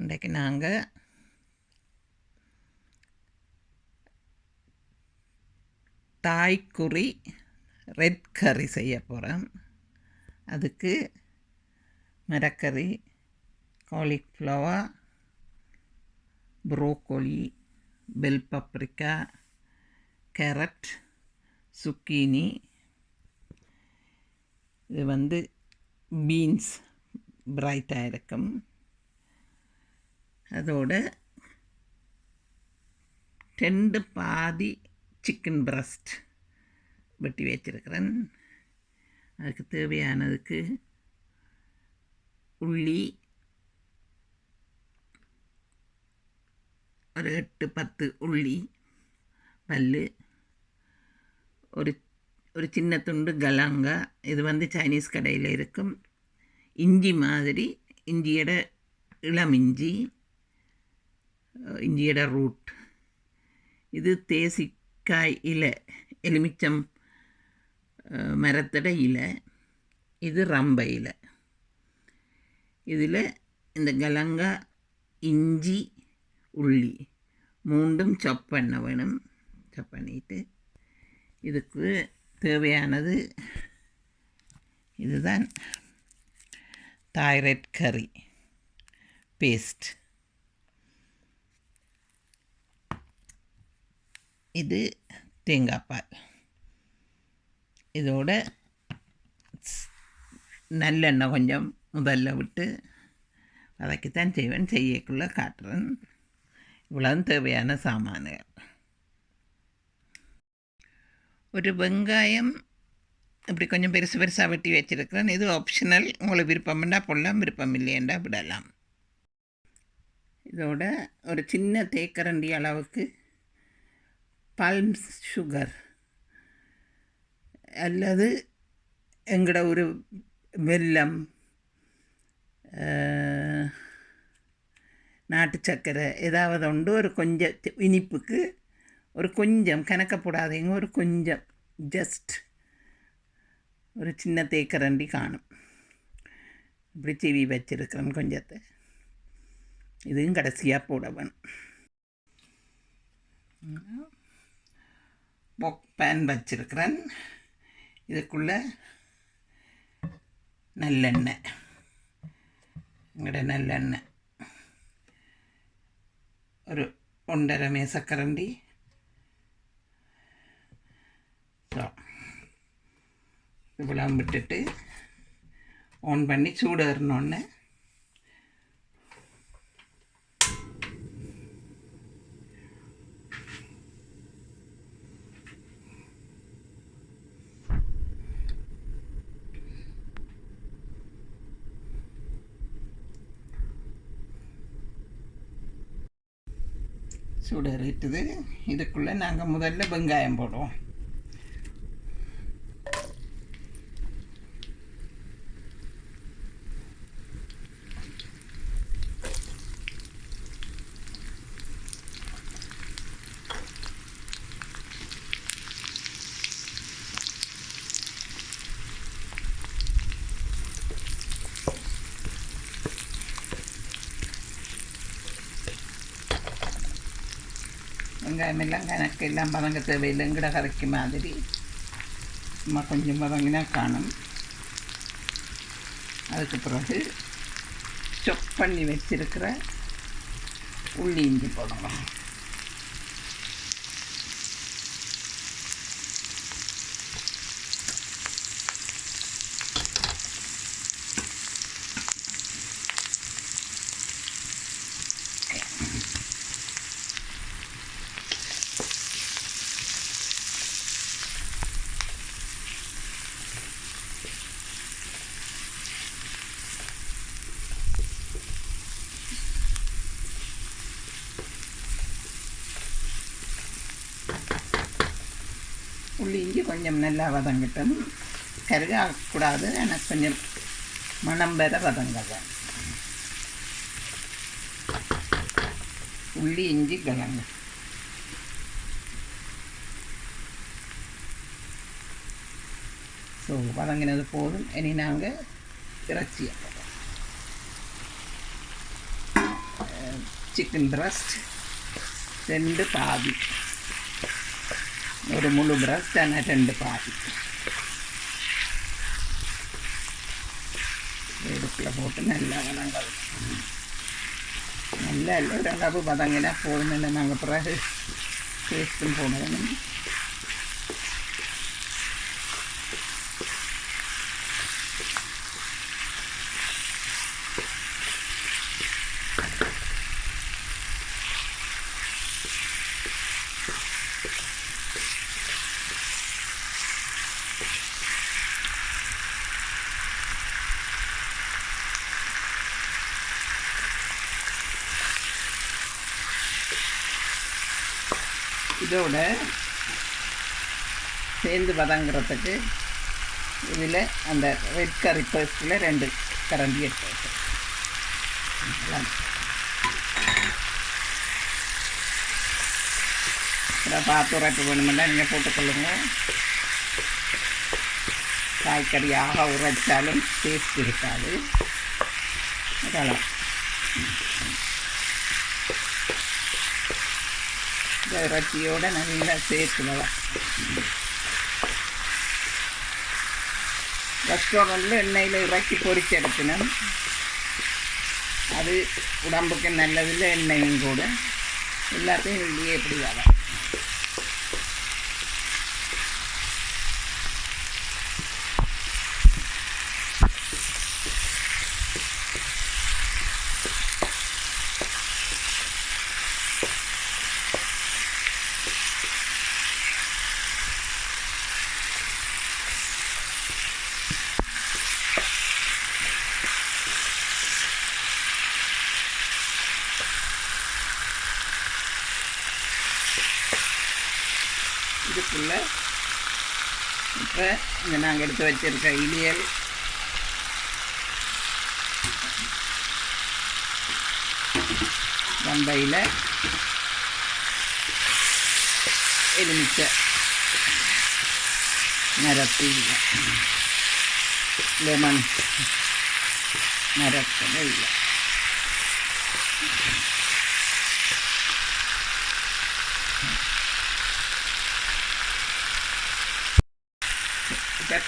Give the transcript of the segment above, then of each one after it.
இன்றைக்கு நாங்கள் தாய்க்குறி ரெட் கறி செய்ய போகிறோம். அதுக்கு மரக்கறி, cauliflower, broccoli, bell paprika, carrot, zucchini, இது பீன்ஸ் பிரைட்டாக இருக்கும். அதோட 2 பாதி சிக்கன் பிரஸ்ட் வெட்டி வச்சிருக்கிறேன். அதுக்கு தேவையானதுக்கு உள்ளி ஒரு 8-10 உள்ளி பல்லு, ஒரு சின்ன துண்டு கலாங்கா, இது சைனீஸ் கடையில் இருக்கும் இஞ்சி மாதிரி, இஞ்சியோட இளமிஞ்சி, இஞ்சியோட ரூட், இது தேசிக்காய் இலை, எலுமிச்சம் மரத்தோட இலை, இது ரம்ப இலை. இதில் இந்த கலங்கா, இஞ்சி, உள்ளி மூண்டும் சாப் பண்ண வேணும். சாப் பண்ணிட்டு இதுக்கு தேவையானது இதுதான் தாய் ரெட் கறி பேஸ்ட். இது தேங்காய் பால். இதோட நல்லெண்ணெய் கொஞ்சம் முதல்ல விட்டு வதக்கித்தான் செய்வேன், செய்யக்குள்ளே காட்டுறேன். இவ்வளவு தேவையான சாமான்கள். ஒரு வெங்காயம் இப்படி கொஞ்சம் பெருசாக வெட்டி வச்சுருக்கிறேன். இது ஆப்ஷனல், உங்களுக்கு விருப்பம்னா போடலாம், விருப்பம் இல்லையண்டா விடலாம். இதோட ஒரு சின்ன தேக்கரண்டி அளவுக்கு பால்ம் சுகர் அல்லது எங்கட ஒரு வெல்லம், நாட்டு சர்க்கரை ஏதாவது உண்டு. ஒரு கொஞ்சம் இனிப்புக்கு ஒரு கொஞ்சம் கணக்கப்படாதீங்க, ஒரு கொஞ்சம் ஜஸ்ட் ஒரு சின்ன தேக்கரண்டி காணும். இப்படி சீவி வச்சிருக்கிறேன் கொஞ்சத்தை. இதுவும் கடைசியாக போட வேணும். பேன் வச்சிருக்கிறேன். இதுக்குள்ளே நல்லெண்ணெய், எங்கட நல்லெண்ணெய் ஒரு 1.5 மேசக்கரண்டி. இவ்வளோ விட்டுட்டு ஆன் பண்ணி சூடேறினோடனே சூடேறிட்டுது. இதுக்குள்ளே நாங்கள் முதல்ல வெங்காயம் போடுவோம். வெங்காயம் எல்லாம் கணக்கு எல்லாம் பதங்க தேவையில்லை, எங்கட கரைக்கு மாதிரி சும்மா கொஞ்சம் பதங்கினா காணும். அதுக்கு பிறகு சாப் பண்ணி வச்சிருக்கிற உள்ளி இஞ்சி போடணும். உள்ளி இஞ்சி கொஞ்சம் நல்லா வதங்கட்டும், கருகாகக்கூடாது. எனக்கு கொஞ்சம் மணம் வேற வதங்கதான். உள்ளி இஞ்சி கிழங்கு ஸோ வதங்கினது போதும். இனி நாங்கள் இறைச்சியை சிக்கன் பிரஸ்ட் 2 பாதி, ஒரு முழு பிரஸ்ட் ஆனால் 2 பாதி எடுப்பில் போட்டு நல்லா வதங்கல். நல்லா இல்லை ஒரு அளவு வதங்கினா போதும். இல்லை நாங்கள் பிறகு டேஸ்ட்டும் போனதுன்னு இதோட சேர்ந்து வதங்கிறதுக்கு இதில் அந்த ரெட் கறி பேஸ்ட்டில் 2 கரண்டி எடுத்து பார்த்து உரைப்பு வேணுமென்னா நீங்கள் போட்டுக்கொள்ளுங்க. காய்கறியாக உரைச்சாலும் டேஸ்ட் இருக்காது. அதெல்லாம் இறைச்சியோடு நல்லா சேர்த்துக்கலாம். ரெஸ்டாரண்ட்டில் எண்ணெயில் இறக்கி பொரிச்சு எடுக்கணும். அது உடம்புக்கு நல்லதில்லை, எண்ணெயும் கூட. எல்லாத்தையும் வெளியே எப்படி வர இதுக்குள்ளே இப்போ இங்கே நாங்கள் எடுத்து வச்சுருக்க இலியல், வம்பையில் எலுமிச்சை நிரப்பி, லெமன் நிரப்பவே இல்லை.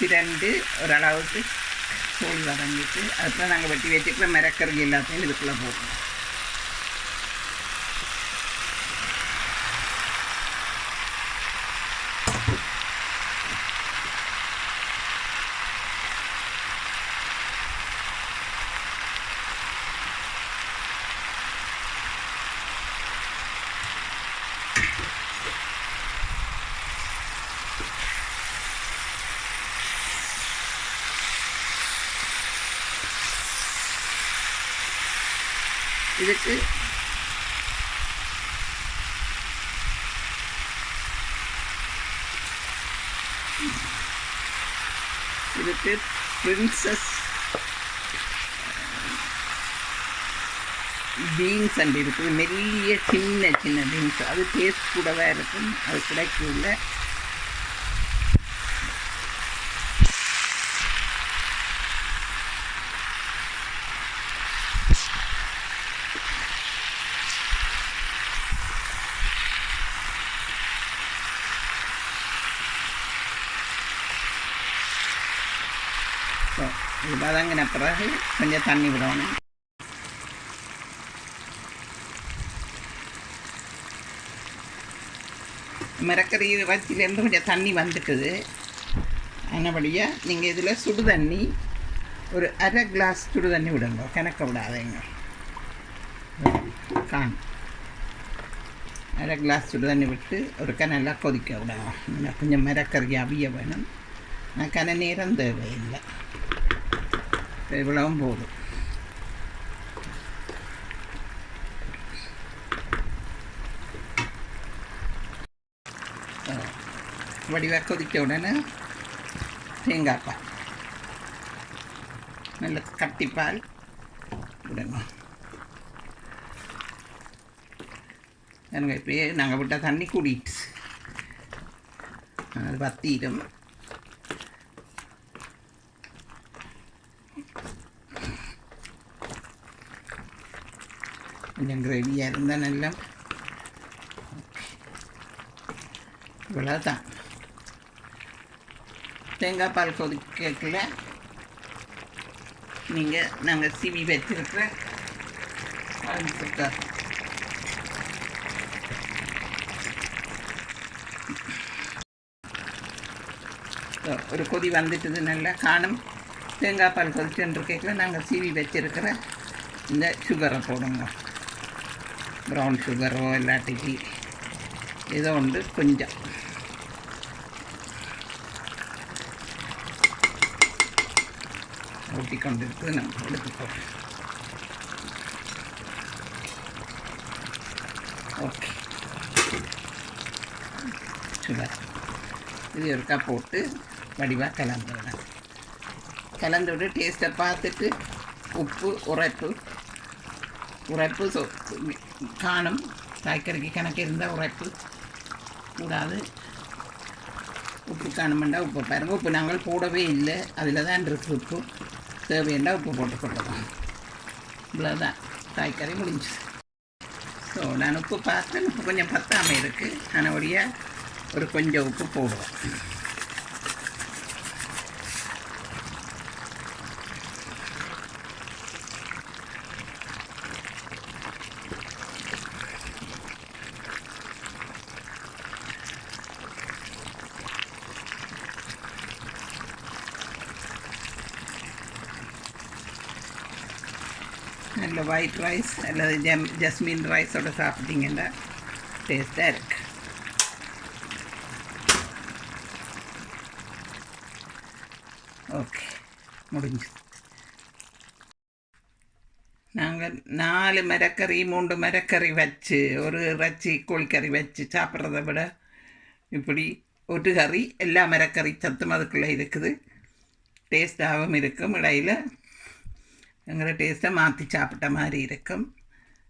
பிரண்டு ஓரளவுக்கு தோல் வதங்கிட்டு அதுக்கப்புறம் நாங்கள் வெட்டி வச்சுக்கிற மிரக்கறி எல்லாத்தையும் இதுக்குள்ளே போடுறோம். இதுக்கு பிரின்சஸ் பீன்ஸ் அண்ட் இருக்குது, மெல்லிய சின்ன சின்ன பீன்ஸ். அது டேஸ்ட் கூடவே இருக்கும். அது கிடைக்கல. இது வதங்கின பிறகு கொஞ்சம் தண்ணி விடணும். மிரக்கறி இறைச்சிலேருந்து கொஞ்சம் தண்ணி வந்துட்டுது. ஆனபடியாக நீங்கள் இதில் சுடு தண்ணி ஒரு 1/2 கிளாஸ் சுடு தண்ணி விடுங்க, கணக்க விடாதீங்க. காணும் 1/2 கிளாஸ் சுடு தண்ணி விட்டு ஒருக்கா நல்லா கொதிக்க விடணும். கொஞ்சம் மிரக்கறி அவிய வேணும். நான் கன நேரம் தேவையில்லை, இவ்வளவும் போதும். வடிவாக கொதிக்க உடனே தேங்காய் பால், நல்ல கட்டிப்பால் விடணும். எனக்கு இப்போயே நாங்கள் விட்ட தண்ணி கூடிட்டு அது வத்திடும். கொஞ்சம் கிரேவியாக இருந்தால் நல்லா. இவ்வளோதான். தேங்காய் பால் கொதிக்கல நாங்கள் சீவி வச்சிருக்கிற ஒரு கொதி வந்துட்டுது நல்லா காணும். தேங்காய் பால் கொதிச்சுருக்கல நாங்கள் சீவி வச்சிருக்கிற இந்த சுகரை போடுங்க. ப்ரௌன் சுகரோ இல்லாட்டிக்கு ஏதோ ஒன்று கொஞ்சம் ஊட்டி கொண்டு இருக்குது. நம்ம எடுத்து போடுறோம். ஓகே, சுகர் இது ஒருக்கா போட்டு வடிவாக கலந்து விட டேஸ்ட்டை பார்த்துட்டு உப்பு உரைப்பு காணும். காய்கறிக்கு கணக்கு இருந்தால் உரைப்பு கூடாது. உப்பு காணுமெண்டா உப்பு பாருங்கள். உப்பு நாங்கள் போடவே இல்லை, அதில் தான் இருக்குது உப்பு. தேவையண்டா உப்பு போட்டுக்கொள்ளலாம். இவ்வளோதான், காய்கறி முடிஞ்சு. ஸோ நான் உப்பு பார்த்தேன், உப்பு கொஞ்சம் பத்தாமல் இருக்குது. ஆனபடியாக ஒரு கொஞ்சம் உப்பு போடுவோம். நல்ல ஒயிட் ரைஸ் அல்லது ஜஸ்மின் ரைஸோட சாப்பிட்டீங்கன்னா டேஸ்ட்டாக இருக்குது. ஓகே, முடிஞ்சு. நாங்கள் 4 மரக்கறி 3 மரக்கறி வச்சு ஒரு இறைச்சி கோழிக்கறி வச்சு சாப்பிட்றத விட இப்படி ஒரு கறி எல்லா மரக்கறி சத்தும் அதுக்குள்ளே இருக்குது. டேஸ்ட்டாகவும் இருக்கும். இடையில் எங்களோட டேஸ்ட்டை மாற்றி சாப்பிட்ட மாதிரி இருக்கும்.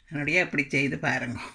என்னுடைய இப்படி செய்து பாருங்கள்.